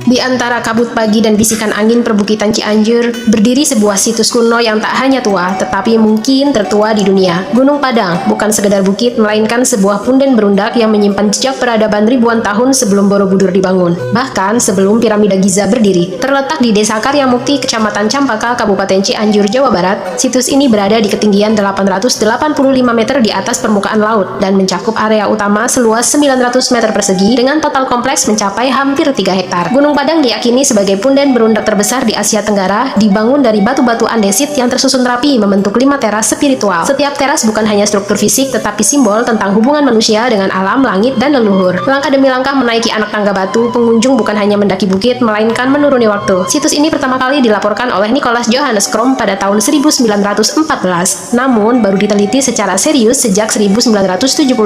Di antara kabut pagi dan bisikan angin perbukitan Cianjur, berdiri sebuah situs kuno yang tak hanya tua, tetapi mungkin tertua di dunia. Gunung Padang bukan sekedar bukit, melainkan sebuah punden berundak yang menyimpan jejak peradaban ribuan tahun sebelum Borobudur dibangun. Bahkan sebelum piramida Giza berdiri. Terletak di Desa Karyamukti, Kecamatan Campaka, Kabupaten Cianjur, Jawa Barat, situs ini berada di ketinggian 885 meter di atas permukaan laut dan mencakup area utama seluas 900 meter persegi dengan total kompleks mencapai hampir 3 hektar. Gunung Padang diyakini sebagai punden berundak terbesar di Asia Tenggara, dibangun dari batu-batu andesit yang tersusun rapi membentuk 5 teras spiritual. Setiap teras bukan hanya struktur fisik, tetapi simbol tentang hubungan manusia dengan alam, langit, dan leluhur. Langkah demi langkah menaiki anak tangga batu, pengunjung bukan hanya mendaki bukit, melainkan menuruni waktu. Situs ini pertama kali dilaporkan oleh Nicholas Johannes Krom pada tahun 1914. Namun, baru diteliti secara serius sejak 1979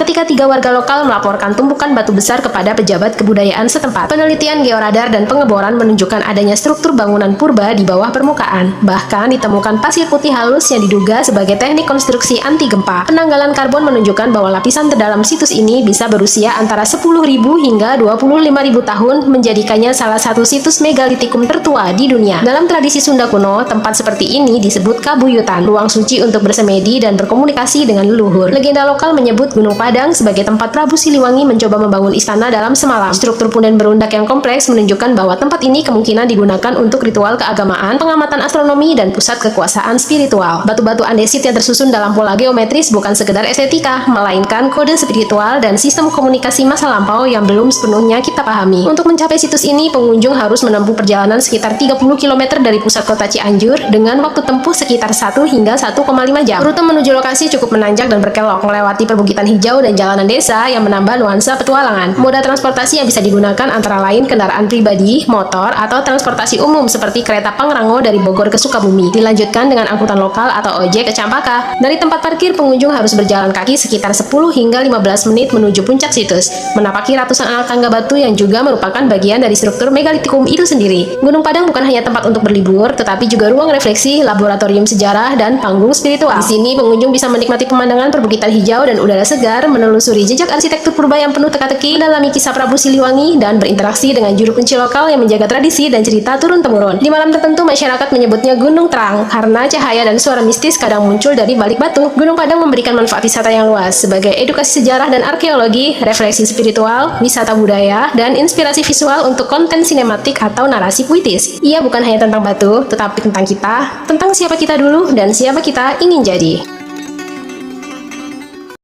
ketika 3 warga lokal melaporkan tumpukan batu besar kepada pejabat kebudayaan setempat. Penelitian georadar dan pengeboran menunjukkan adanya struktur bangunan purba di bawah permukaan. Bahkan ditemukan pasir putih halus yang diduga sebagai teknik konstruksi anti gempa. Penanggalan karbon menunjukkan bahwa lapisan terdalam situs ini bisa berusia antara 10.000 hingga 25.000 tahun, menjadikannya salah satu situs megalitikum tertua di dunia. Dalam tradisi Sunda kuno, tempat seperti ini disebut kabuyutan, ruang suci untuk bersemedi dan berkomunikasi dengan leluhur. Legenda lokal menyebut Gunung Padang sebagai tempat Prabu Siliwangi mencoba membangun istana dalam semalam. Struktur punden berundak yang kompleks menunjukkan bahwa tempat ini kemungkinan digunakan untuk ritual keagamaan, pengamatan astronomi, dan pusat kekuasaan spiritual. Batu-batu andesit yang tersusun dalam pola geometris bukan sekedar estetika, melainkan kode spiritual dan sistem komunikasi masa lampau yang belum sepenuhnya kita pahami. Untuk mencapai situs ini, pengunjung harus menempuh perjalanan sekitar 30 km dari pusat kota Cianjur dengan waktu tempuh sekitar 1 hingga 1,5 jam. Rute menuju lokasi cukup menanjak dan berkelok, melewati perbukitan hijau dan jalanan desa yang menambah nuansa petualangan. Moda transportasi yang bisa digunakan antara lain kendaraan pribadi, motor, atau transportasi umum seperti kereta Pangrango dari Bogor ke Sukabumi. Dilanjutkan dengan angkutan lokal atau ojek ke Campaka. Dari tempat parkir, pengunjung harus berjalan kaki sekitar 10 hingga 15 menit menuju puncak situs, menapaki ratusan anak tangga batu yang juga merupakan bagian dari struktur megalitikum itu sendiri. Gunung Padang bukan hanya tempat untuk berlibur, tetapi juga ruang refleksi, laboratorium sejarah, dan panggung spiritual. Di sini, pengunjung bisa menikmati pemandangan perbukitan hijau dan udara segar, menelusuri jejak arsitektur purba yang penuh teka-teki, mendalami kisah Prabu Siliwangi, dan berinteraksi dengan juru kunci lokal yang menjaga tradisi dan cerita turun-temurun. Di malam tertentu, masyarakat menyebutnya Gunung Terang karena cahaya dan suara mistis kadang muncul dari balik batu. Gunung Padang memberikan manfaat wisata yang luas sebagai edukasi sejarah dan arkeologi, refleksi spiritual, wisata budaya, dan inspirasi visual untuk konten sinematik atau narasi puitis. Ia bukan hanya tentang batu, tetapi tentang kita, tentang siapa kita dulu dan siapa kita ingin jadi.